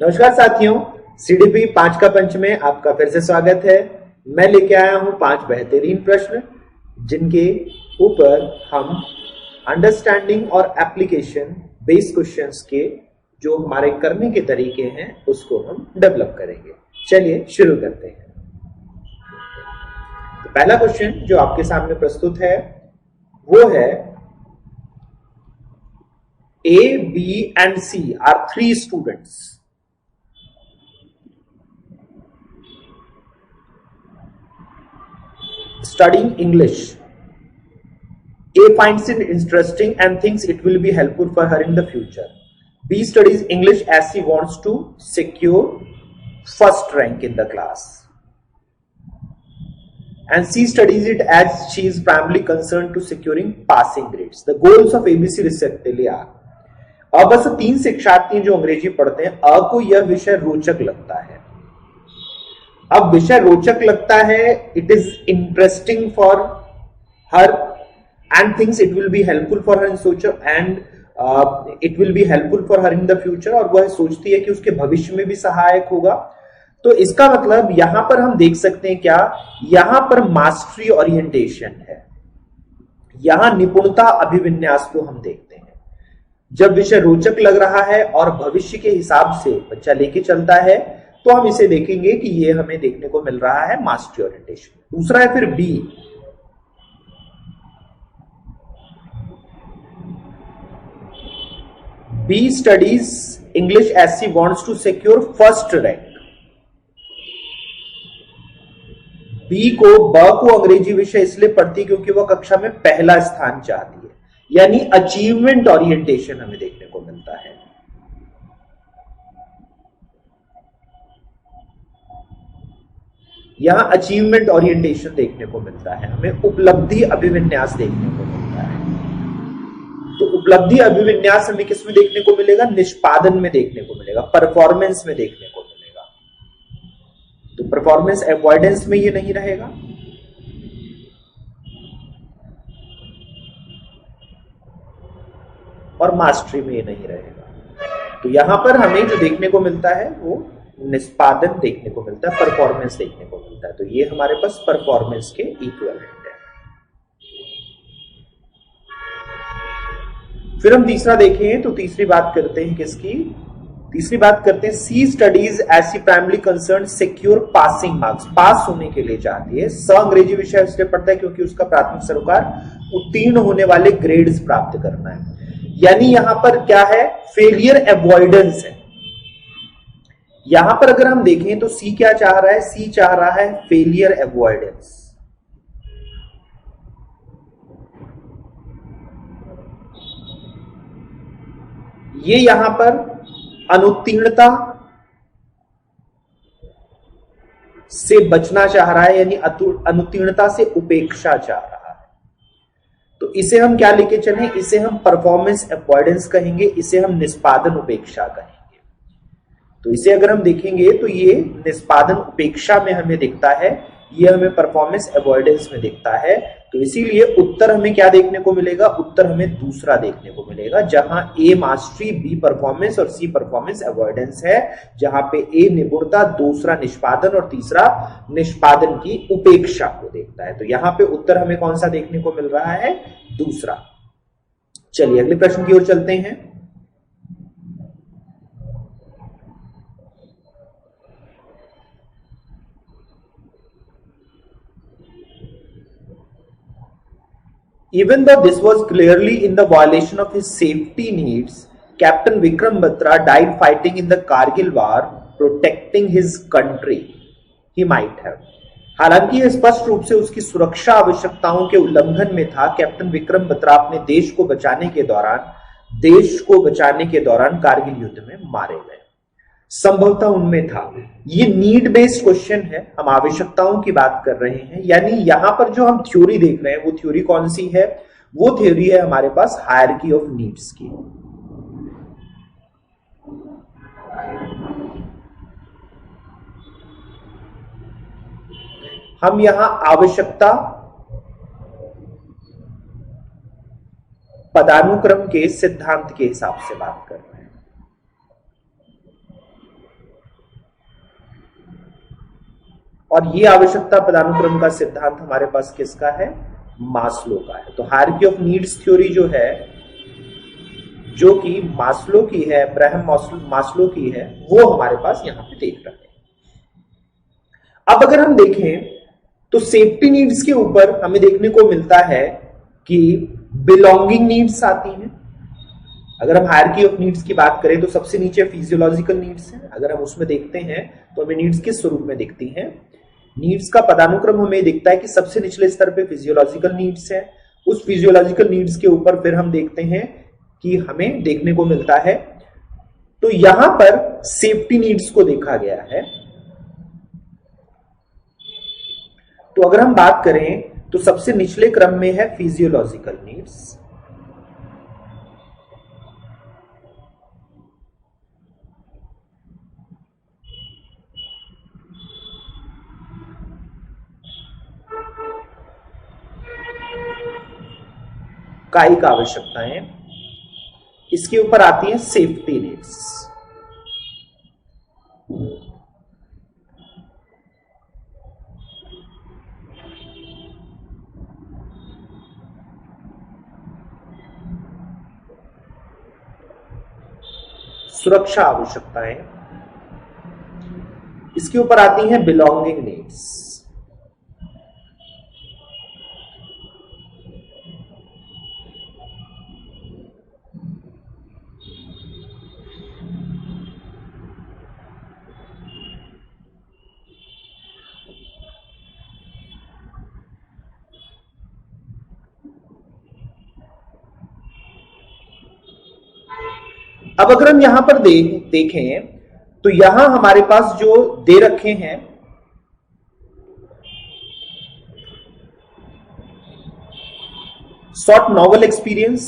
नमस्कार साथियों, सीडीपी 5 का पंच में आपका फिर से स्वागत है। मैं लेके आया हूं 5 बेहतरीन प्रश्न जिनके ऊपर हम अंडरस्टैंडिंग और एप्लीकेशन बेस्ड क्वेश्चंस के जो हमारे करने के तरीके हैं उसको हम डेवलप करेंगे। चलिए शुरू करते हैं। तो पहला क्वेश्चन जो आपके सामने प्रस्तुत है वो है A, B and C are 3 students. Studying English. A finds it interesting and thinks it will be helpful for her in the future. B studies English as she wants to secure first rank in the class. And C studies it as she is primarily concerned to securing passing grades. The goals of ABC respectively are. अब बस 3 शिक्षार्थी जो अंग्रेजी पढ़ते हैं, अ को यह विषय रोचक लगता है। अब विषय रोचक लगता है, it is interesting for her and things it will be helpful for her in future and it will be helpful for her in the future, और वह सोचती है कि उसके भविष्य में भी सहायक होगा। तो इसका मतलब यहां पर हम देख सकते हैं क्या, यहां पर मास्टरी ओरिएंटेशन है, यहां निपुणता अभिविन्यास को हम देखते हैं। जब विषय रोचक लग रहा है और भविष्य के हिसाब से बच्चा लेके चलता है तो हम इसे देखेंगे कि ये हमें देखने को मिल रहा है मास्टरी ओरिएंटेशन। दूसरा है फिर B. B studies English as she wants to secure first rank. B को अंग्रेजी विषय इसलिए पढ़ती क्योंकि वह कक्षा में पहला स्थान चाहती है, यानी अचीवमेंट ओरिएंटेशन हमें देखने को मिलता है। यहां अचीवमेंट ओरिएंटेशन देखने को मिलता है, हमें उपलब्धि अभिविन्यास देखने को मिलता है। तो उपलब्धि अभिविन्यास हमें किसमें देखने को मिलेगा, निष्पादन में देखने को मिलेगा, परफॉर्मेंस में देखने को मिलेगा। तो परफॉर्मेंस अवॉइडेंस में ये नहीं रहेगा। और मास्टरी में ये नहीं रहेगा। तो यहां पर हमें जो देखने को मिलता है वो निष्पादन देखने को मिलता है, परफॉर्मेंस देखने को मिलता है। तो ये हमारे पास परफॉर्मेंस के इक्विवेलेंट है। फिर हम तीसरा देखें तो तीसरी बात करते हैं किसकी, तीसरी बात करते हैं C studies as C primary concern secure passing marks. Pass होने के लिए चाहती है। स अंग्रेजी विषय इसलिए पढ़ता है क्योंकि उसका प्राथमिक सरोकार उत्तीर्ण होने वाले ग्रेड्स प्राप्त करना है। यानी यहां पर क्या है, फेलियर अवॉइडेंस है। यहां पर अगर हम देखें तो सी क्या चाह रहा है, सी चाह रहा है फेलियर अवॉइडेंस। ये यहां पर अनुत्तीर्णता से बचना चाह रहा है, यानी अनुत्तीर्णता से उपेक्षा चाह रहा है। तो इसे हम क्या लेके चलें, इसे हम परफॉर्मेंस अवॉइडेंस कहेंगे, इसे हम निष्पादन उपेक्षा कहेंगे। तो इसे अगर हम देखेंगे तो ये निष्पादन उपेक्षा में हमें दिखता है, ये हमें परफॉर्मेंस अवॉइडेंस में दिखता है। तो इसीलिए उत्तर हमें क्या देखने को मिलेगा, उत्तर हमें दूसरा देखने को मिलेगा, जहां ए मास्टरी, बी परफॉर्मेंस और सी परफॉर्मेंस अवॉइडेंस है, जहां पे ए निपुणता, दूसरा निष्पादन और तीसरा निष्पादन की उपेक्षा को देखता है। तो यहां पे उत्तर हमें कौन सा देखने को मिल रहा है, दूसरा। चलिए अगले प्रश्न की ओर चलते हैं। Even though this was clearly in the violation of his safety needs, Captain Vikram Batra died fighting in the Kargil war, protecting his country. He might have. हालांकि यह स्पष्ट रूप से उसकी सुरक्षा आवश्यकताओं के उल्लंघन में था। कैप्टन विक्रम बत्रा अपने देश को बचाने के दौरान कारगिल युद्ध में मारे गए। संभवतः उनमें था। ये नीड बेस्ड क्वेश्चन है, हम आवश्यकताओं की बात कर रहे हैं। यानी यहां पर जो हम थ्योरी देख रहे हैं वो थ्योरी कौन सी है, वो थ्योरी है हमारे पास हायरार्की ऑफ नीड्स की। हम यहां आवश्यकता पदानुक्रम के सिद्धांत के हिसाब से बात कर रहे हैं। और ये आवश्यकता पदानुक्रम का सिद्धांत हमारे पास किसका है? मास्लो का है। तो हायरार्की ऑफ नीड्स थ्योरी जो है, जो कि मास्लो की है, अब्राहम मास्लो की है, वो हमारे पास यहां पे देख रहे हैं। अब अगर हम देखें तो सेफ्टी नीड्स के ऊपर हमें देखने को मिलता है कि बिलोंगिंग नीड्स आती हैं। अगर हम हायरार्की ऑफ नीड्स की बात करें तो सबसे नीचे फिजियोलॉजिकल नीड्स हैं। अगर हम उसमें देखते हैं तो हमें नीड्स किस स्वरूप में दिखती हैं? नीड्स का पदानुक्रम हमें दिखता है कि सबसे निचले स्तर पे फिजियोलॉजिकल नीड्स है। उस फिजियोलॉजिकल नीड्स के ऊपर फिर हम देखते हैं कि हमें देखने को मिलता है, तो यहां पर सेफ्टी नीड्स को देखा गया है। तो अगर हम बात करें तो सबसे निचले क्रम में है फिजियोलॉजिकल नीड्स। कायिक आवश्यकताएं, इसके ऊपर आती हैं सेफ्टी नीड्स। सुरक्षा आवश्यकताएं, इसके ऊपर आती हैं बिलोंगिंग नीड्स। अब अगर हम यहां पर देखें तो यहां हमारे पास जो दे रखे हैं, शॉर्ट नॉवल एक्सपीरियंस,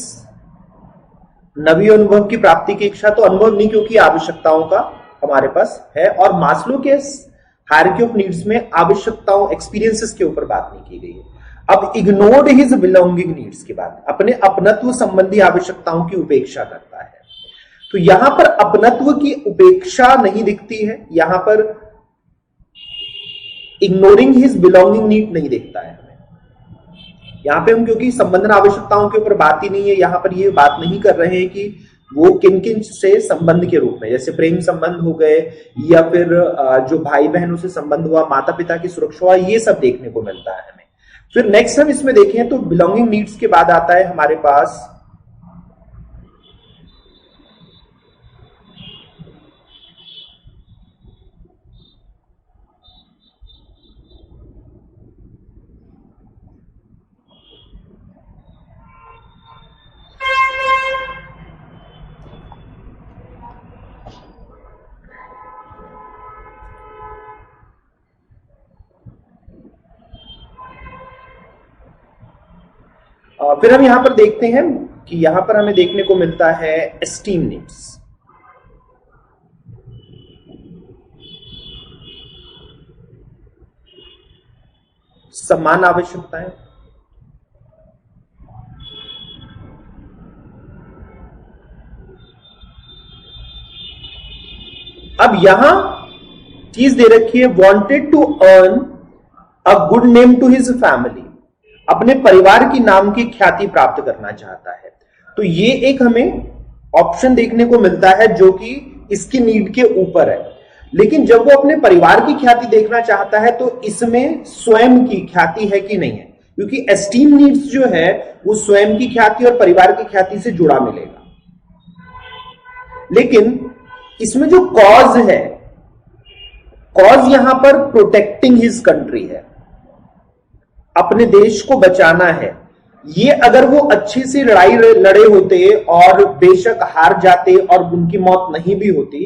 नवी अनुभव की प्राप्ति की इच्छा, तो अनुभव नहीं क्योंकि आवश्यकताओं का हमारे पास है। और मास्लो के हायरार्की ऑफ नीड्स में आवश्यकताओं, एक्सपीरियंसेस के ऊपर बात नहीं की गई है। अब इग्नोर्ड हिज बिलोंगिंग नीड्स की बात, अपने अपनत्व संबंधी आवश्यकताओं की उपेक्षा करता है। तो यहां पर अपनत्व की उपेक्षा नहीं दिखती है, यहां पर इग्नोरिंग हिज बिलोंगिंग नीड नहीं दिखता है हमें। यहां पे हम क्योंकि संबंधन आवश्यकताओं के ऊपर बात ही नहीं है, यहां पर ये बात नहीं कर रहे हैं कि वो किन किन से संबंध के रूप में, जैसे प्रेम संबंध हो गए या फिर जो भाई बहनों से संबंध हुआ, माता पिता की सुरक्षा हुआ, ये सब देखने को मिलता है हमें। फिर नेक्स्ट हम इसमें देखें तो बिलोंगिंग नीड्स के बाद आता है हमारे पास फिर हम यहां पर देखते हैं कि यहां पर हमें देखने को मिलता है एस्टीम नीड्स। सम्मान आवश्यकताएं, अब यहां चीज दे रखी है, wanted to earn a good name to his family, अपने परिवार की नाम की ख्याति प्राप्त करना चाहता है। तो ये एक हमें ऑप्शन देखने को मिलता है जो कि इसकी नीड के ऊपर है। लेकिन जब वो अपने परिवार की ख्याति देखना चाहता है तो इसमें स्वयं की ख्याति है कि नहीं है, क्योंकि एस्टीम नीड्स जो है वो स्वयं की ख्याति और परिवार की ख्याति से जुड़ा मिलेगा। लेकिन इसमें जो कॉज है, कॉज यहां पर प्रोटेक्टिंग हिज कंट्री है, अपने देश को बचाना है। ये अगर वो अच्छे से लड़ाई लड़े होते और बेशक हार जाते और उनकी मौत नहीं भी होती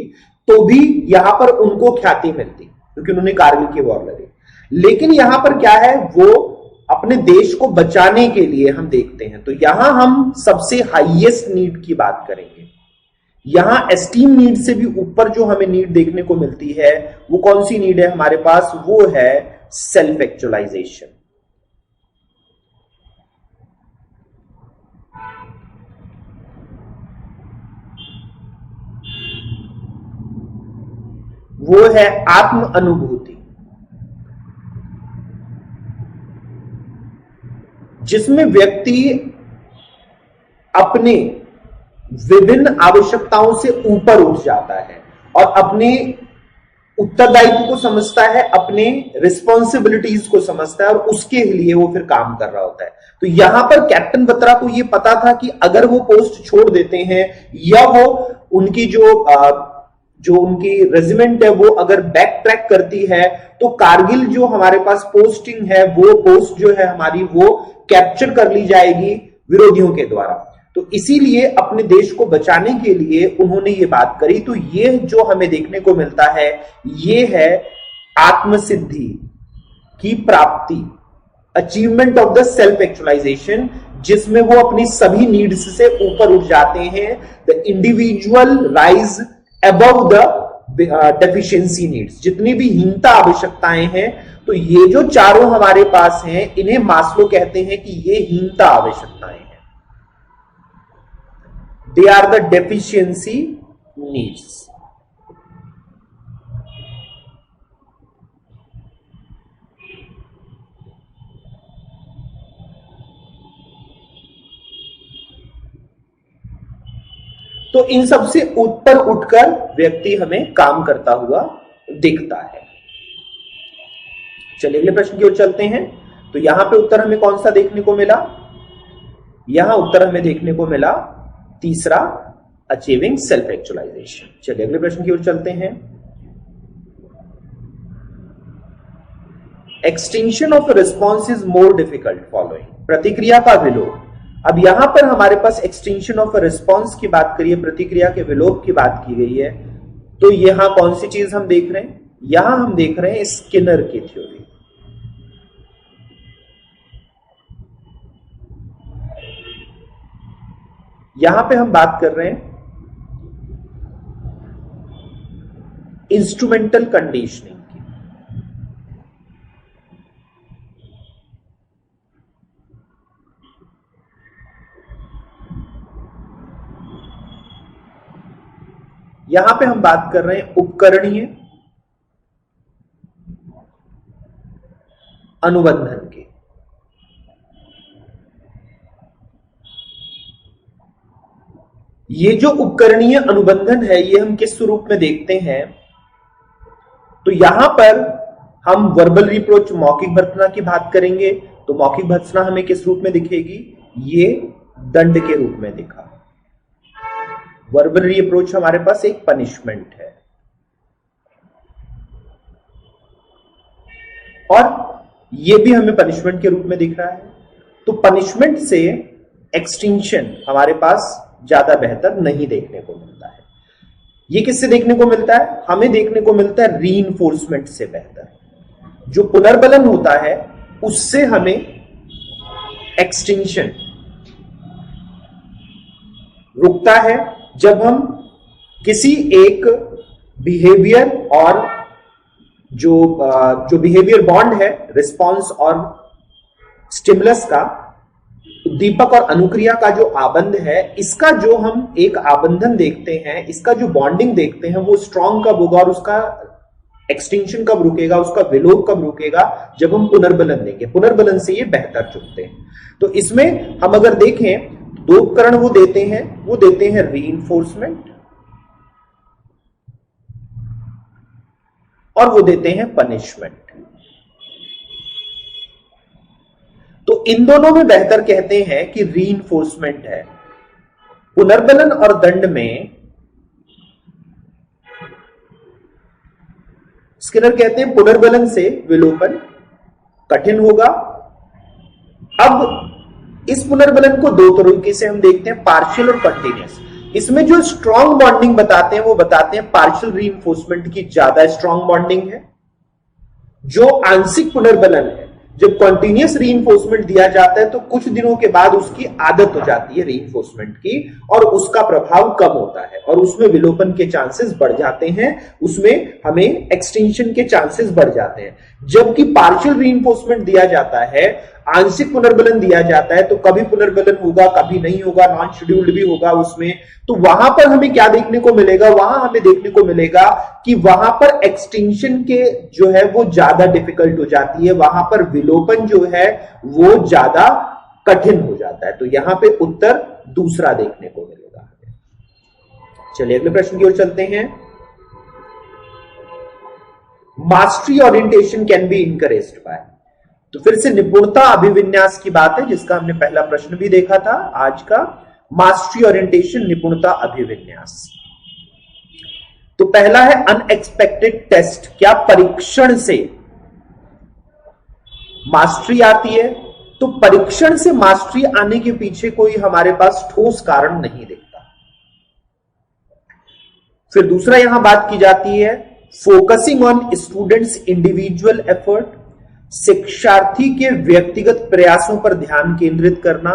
तो भी यहां पर उनको ख्याति मिलती क्योंकि उन्होंने कारगिल की वॉर लड़ी। लेकिन यहां पर क्या है, वो अपने देश को बचाने के लिए हम देखते हैं। तो यहां हम सबसे हाईएस्ट नीड की बात करेंगे। यहां एस्टीम नीड से भी ऊपर जो हमें नीड देखने को मिलती है वो कौन सी नीड है हमारे पास? वो है सेल्फ एक्चुअलाइजेशन। वो है आत्म अनुभूति। जिसमें व्यक्ति अपने विभिन्न आवश्यकताओं से ऊपर उठ जाता है और अपने उत्तरदायित्व को समझता है, अपने रिस्पॉन्सिबिलिटीज को समझता है और उसके लिए वो फिर काम कर रहा होता है। तो यहां पर कैप्टन बत्रा को ये पता था कि अगर वो पोस्ट छोड़ देते हैं या वो उनकी जो उनकी रेजिमेंट है वो अगर बैक ट्रैक करती है तो कारगिल जो हमारे पास पोस्टिंग है, वो पोस्ट जो है हमारी, वो कैप्चर कर ली जाएगी विरोधियों के द्वारा। तो इसीलिए अपने देश को बचाने के लिए उन्होंने ये बात करी। तो ये जो हमें देखने को मिलता है ये है आत्मसिद्धि की प्राप्ति, achievement of the self actualization, जिसमें वो अपनी सभी नीड्स से ऊपर उठ जाते हैं। The individual rise above the deficiency needs, जितनी भी हीनता आवश्यकताएं हैं, तो ये जो चारों हमारे पास हैं इन्हें मास्लो कहते हैं कि ये हीनता आवश्यकताएं हैं। They are the deficiency needs. तो इन सब से ऊपर उठकर व्यक्ति हमें काम करता हुआ दिखता है। चलिए अगले प्रश्न की ओर चलते हैं। तो यहां पे उत्तर हमें कौन सा देखने को मिला? यहां उत्तर हमें देखने को मिला तीसरा, अचीविंग सेल्फ एक्चुअलाइजेशन। चलिए अगले प्रश्न की ओर चलते हैं। Extension of response is more difficult following, प्रतिक्रिया का विलोप। अब यहां पर हमारे पास एक्सटेंशन ऑफ रिस्पॉन्स की बात करिए, प्रतिक्रिया के विलोप की बात की गई है। तो यहां कौन सी चीज हम देख रहे हैं? यहां हम देख रहे हैं स्किनर की थ्योरी। यहां पे हम बात कर रहे हैं इंस्ट्रूमेंटल कंडीशनिंग की। यहां पे हम बात कर रहे हैं उपकरणीय अनुबंधन की। ये जो उपकरणीय अनुबंधन है ये हम किस स्वरूप में देखते हैं? तो यहां पर हम वर्बल रिप्रोच, मौखिक भर्त्सना की बात करेंगे। तो मौखिक भर्त्सना हमें किस रूप में दिखेगी? ये दंड के रूप में दिखा। वर्बल रिप्रोच हमारे पास एक पनिशमेंट है और ये भी हमें पनिशमेंट के रूप में दिख रहा है। तो पनिशमेंट से एक्सटेंशन हमारे पास ज्यादा बेहतर नहीं देखने को मिलता है। ये किससे देखने को मिलता है? हमें देखने को मिलता है रीइंफोर्समेंट से बेहतर। जो पुनर्बलन होता है उससे हमें एक्सटेंशन रुकता है जब हम किसी एक बिहेवियर और जो बिहेवियर बॉन्ड है रिस्पॉन्स और स्टिमुलस का, उद्दीपक और अनुक्रिया का जो आबंध है, इसका जो हम एक आबंधन देखते हैं, इसका जो बॉन्डिंग देखते हैं वो स्ट्रॉन्ग कब होगा और उसका एक्सटेंशन कब रुकेगा, उसका विलोप कब रुकेगा? जब हम पुनर्बलन देंगे। पुनर्बलन से ये बेहतर चुनते हैं। तो इसमें हम अगर देखें दो उपकरण वो देते हैं रीइंफोर्समेंट और वो देते हैं पनिशमेंट। तो इन दोनों में बेहतर कहते हैं कि रीइंफोर्समेंट है। पुनर्बलन और दंड में स्किनर कहते हैं पुनर्बलन से विलोपन कठिन होगा। अब इस पुनर्बलन को दो तरीके से हम देखते हैं, पार्शियल और कंटीन्यूअस। इसमें जो स्ट्रॉन्ग बॉन्डिंग बताते हैं वो बताते हैं पार्शियल रीइंफोर्समेंट की ज्यादा स्ट्रॉन्ग बॉन्डिंग है। जो आंशिक पुनर्बलन है, जब कंटिन्यूअस रीइंफोर्समेंट दिया जाता है तो कुछ दिनों के बाद उसकी आदत हो जाती है रीइंफोर्समेंट की और उसका प्रभाव कम होता है और उसमें विलोपन के चांसेस बढ़ जाते हैं, उसमें हमें एक्सटेंशन के चांसेस बढ़ जाते हैं। जबकि पार्शियल रीइंफोर्समेंट दिया जाता है, आंशिक पुनर्बलन दिया जाता है, तो कभी पुनर्बलन होगा कभी नहीं होगा, नॉन शेड्यूल्ड भी होगा उसमें। तो वहां पर हमें क्या देखने को मिलेगा? वहां हमें देखने को मिलेगा कि वहां पर एक्सटेंशन के जो है वो ज्यादा डिफिकल्ट हो जाती है, वहां पर विलोपन जो है वो ज्यादा कठिन हो जाता है। तो यहां पे उत्तर दूसरा देखने को मिलेगा। चलिए अगले प्रश्न की ओर चलते हैं। Mastery orientation can be encouraged by, तो फिर से निपुणता अभिविन्यास की बात है, जिसका हमने पहला प्रश्न भी देखा था आज का। मास्टरी ओरिएंटेशन, निपुणता अभिविन्यास। तो पहला है अनएक्सपेक्टेड टेस्ट, क्या परीक्षण से मास्टरी आती है? तो परीक्षण से मास्टरी आने के पीछे कोई हमारे पास ठोस कारण नहीं दिखता। फिर दूसरा यहां बात की जाती है focusing on students individual effort, शिक्षार्थी के व्यक्तिगत प्रयासों पर ध्यान केंद्रित करना।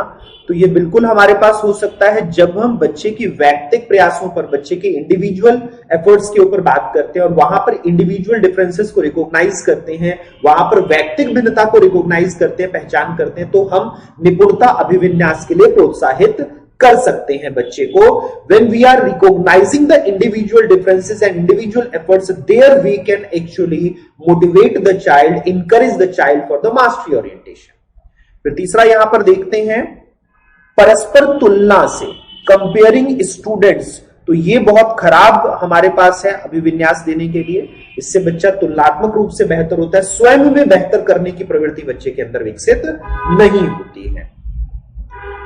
तो ये बिल्कुल हमारे पास हो सकता है जब हम बच्चे की वैयक्तिक प्रयासों पर, बच्चे के इंडिविजुअल एफर्ट्स के ऊपर बात करते हैं और वहां पर इंडिविजुअल डिफरेंसेस को रिकॉग्नाइज करते हैं, वहां पर वैयक्तिक भिन्नता को रिकॉग्नाइज करते हैं, पहचान करते हैं, तो हम निपुणता अभिविन्यास के लिए प्रोत्साहित कर सकते हैं बच्चे को। when we are recognizing the individual differences and individual efforts, there we can actually motivate the child, encourage the child for the mastery orientation. फिर तीसरा यहां पर देखते हैं परस्पर तुलना से, कंपेयरिंग स्टूडेंट्स। तो ये बहुत खराब हमारे पास है अभिविन्यास देने के लिए। इससे बच्चा तुलनात्मक रूप से बेहतर होता है, स्वयं में बेहतर करने की प्रवृत्ति बच्चे के अंदर विकसित नहीं होती है।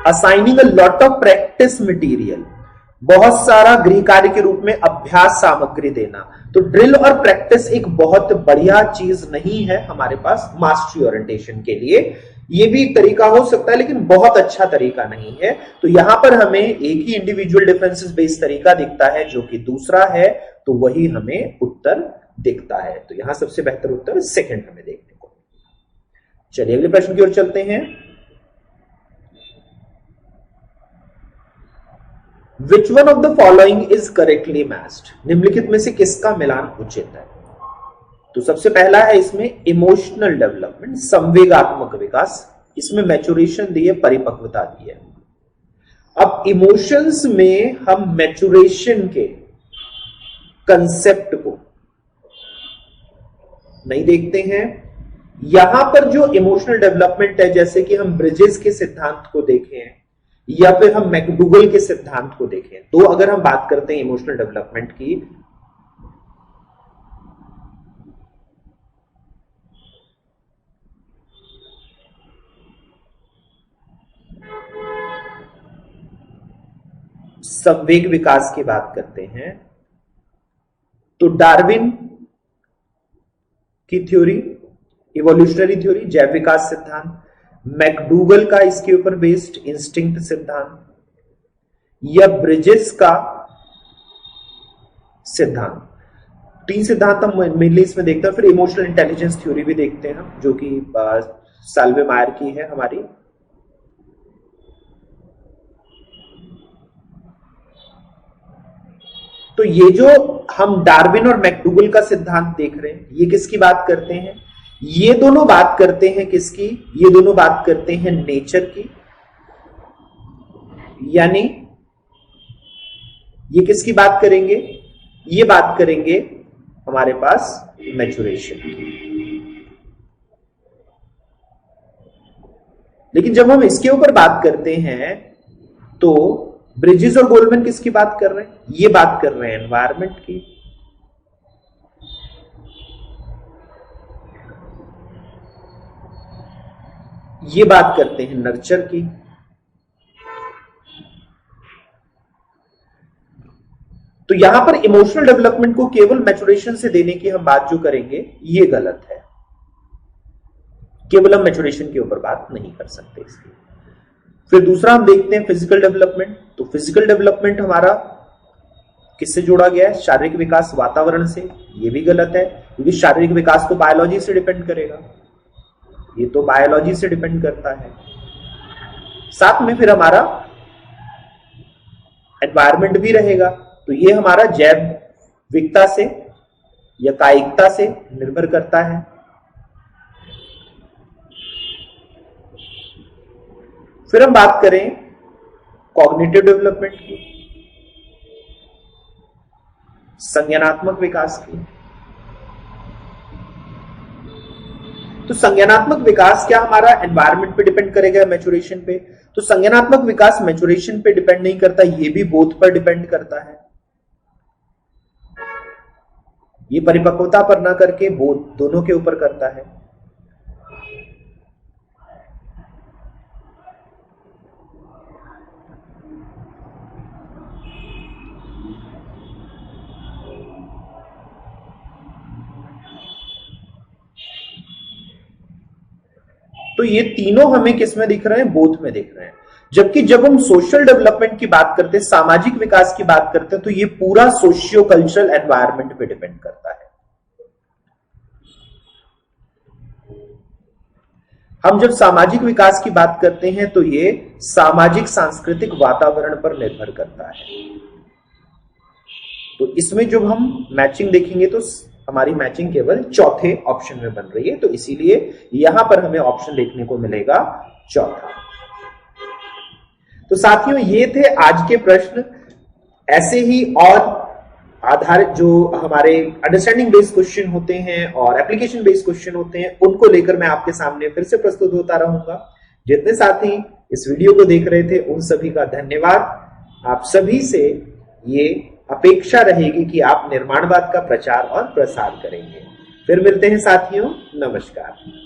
Assigning a lot of practice material, बहुत सारा गृह कार्य के रूप में अभ्यास सामग्री देना। तो ड्रिल और प्रैक्टिस एक बहुत बढ़िया चीज नहीं है हमारे पास मास्टरी ओरिएंटेशन के लिए। ये भी एक तरीका हो सकता है लेकिन बहुत अच्छा तरीका नहीं है। तो यहां पर हमें एक ही इंडिविजुअल डिफरेंसेस बेस्ड तरीका दिखता है जो कि दूसरा है, तो वही हमें उत्तर दिखता है। तो यहां सबसे बेहतर उत्तर सेकंड हमें देखने को। चलिए अगले प्रश्न की ओर चलते हैं। Which one of the following is correctly matched? निम्नलिखित में से किसका मिलान उचित है? तो सबसे पहला है इसमें इमोशनल डेवलपमेंट, संवेगात्मक विकास। इसमें मैच्योरेशन दी है, परिपक्वता दी है। अब इमोशंस में हम मैच्योरेशन के कंसेप्ट को नहीं देखते हैं। यहां पर जो इमोशनल डेवलपमेंट है, जैसे कि हम ब्रिजेस के सिद्धांत को देखें या फिर हम मैकडूगल के सिद्धांत को देखें, तो अगर हम बात करते हैं इमोशनल डेवलपमेंट की, संवेग विकास की बात करते हैं, तो डार्विन की थ्योरी, इवोल्यूशनरी थ्योरी, जैव विकास सिद्धांत, मैकडूगल का इसके ऊपर बेस्ड इंस्टिंक्ट सिद्धांत, या ब्रिजेस का सिद्धांत। तीन सिद्धांत हम मेनली इसमें देखते हैं। फिर इमोशनल इंटेलिजेंस थ्योरी भी देखते हैं हम, जो कि साल्वे मायर की है हमारी। तो ये जो हम डार्विन और मैकडूगल का सिद्धांत देख रहे हैं, ये किसकी बात करते हैं? ये दोनों बात करते हैं किसकी? ये दोनों बात करते हैं नेचर की, यानी ये किसकी बात करेंगे? ये बात करेंगे हमारे पास मैच्योरेशन की। लेकिन जब हम इसके ऊपर बात करते हैं तो ब्रिजेस और गोल्डमैन किसकी बात कर रहे हैं? ये बात कर रहे हैं एनवायरमेंट की। ये बात करते हैं नर्चर की। तो यहां पर इमोशनल डेवलपमेंट को केवल मैच्योरेशन से देने की हम बात जो करेंगे, ये गलत है। केवल हम मैच्योरेशन के ऊपर बात नहीं कर सकते इसकी। फिर दूसरा हम देखते हैं फिजिकल डेवलपमेंट। तो फिजिकल डेवलपमेंट हमारा किससे जोड़ा गया है? शारीरिक विकास वातावरण से। ये भी गलत है, क्योंकि शारीरिक विकास तो बायोलॉजी से डिपेंड करेगा, ये तो बायोलॉजी से डिपेंड करता है। साथ में फिर हमारा एनवायरमेंट भी रहेगा। तो ये हमारा जैविकता से या कायिकता से निर्भर करता है। फिर हम बात करें कॉग्निटिव डेवलपमेंट की, संज्ञानात्मक विकास की। तो संज्ञानात्मक विकास क्या हमारा एनवायरमेंट पे डिपेंड करेगा, मैच्योरेशन पे? तो संज्ञानात्मक विकास मैच्योरेशन पे डिपेंड नहीं करता, ये भी बोथ पर डिपेंड करता है। ये परिपक्वता पर ना करके बोथ, दोनों के ऊपर करता है। तो ये तीनों हमें किस में दिख रहे हैं? बोथ में दिख रहे हैं। जबकि जब हम सोशल डेवलपमेंट की बात करते हैं, सामाजिक विकास की बात करते हैं, तो ये पूरा सोशियो कल्चरल एनवायरनमेंट पे डिपेंड करता है। हम जब सामाजिक विकास की बात करते हैं तो ये सामाजिक सांस्कृतिक वातावरण पर निर्भर करता है। तो इसमें जब हम मैचिंग देखेंगे तो हमारी मैचिंग केवल चौथे ऑप्शन में बन रही है, तो इसीलिए यहां पर हमें ऑप्शन देखने को मिलेगा चौथा। तो साथियों, ये थे आज के प्रश्न। ऐसे ही और आधारित जो हमारे अंडरस्टैंडिंग बेस्ड क्वेश्चन होते हैं और एप्लीकेशन बेस्ड क्वेश्चन होते हैं, उनको लेकर मैं आपके सामने फिर से प्रस्तुत होता रहूंगा। जितने साथी इस वीडियो को देख रहे थे उन सभी का धन्यवाद। आप सभी से ये अपेक्षा रहेगी कि आप निर्माणवाद का प्रचार और प्रसार करेंगे। फिर मिलते हैं साथियों, नमस्कार।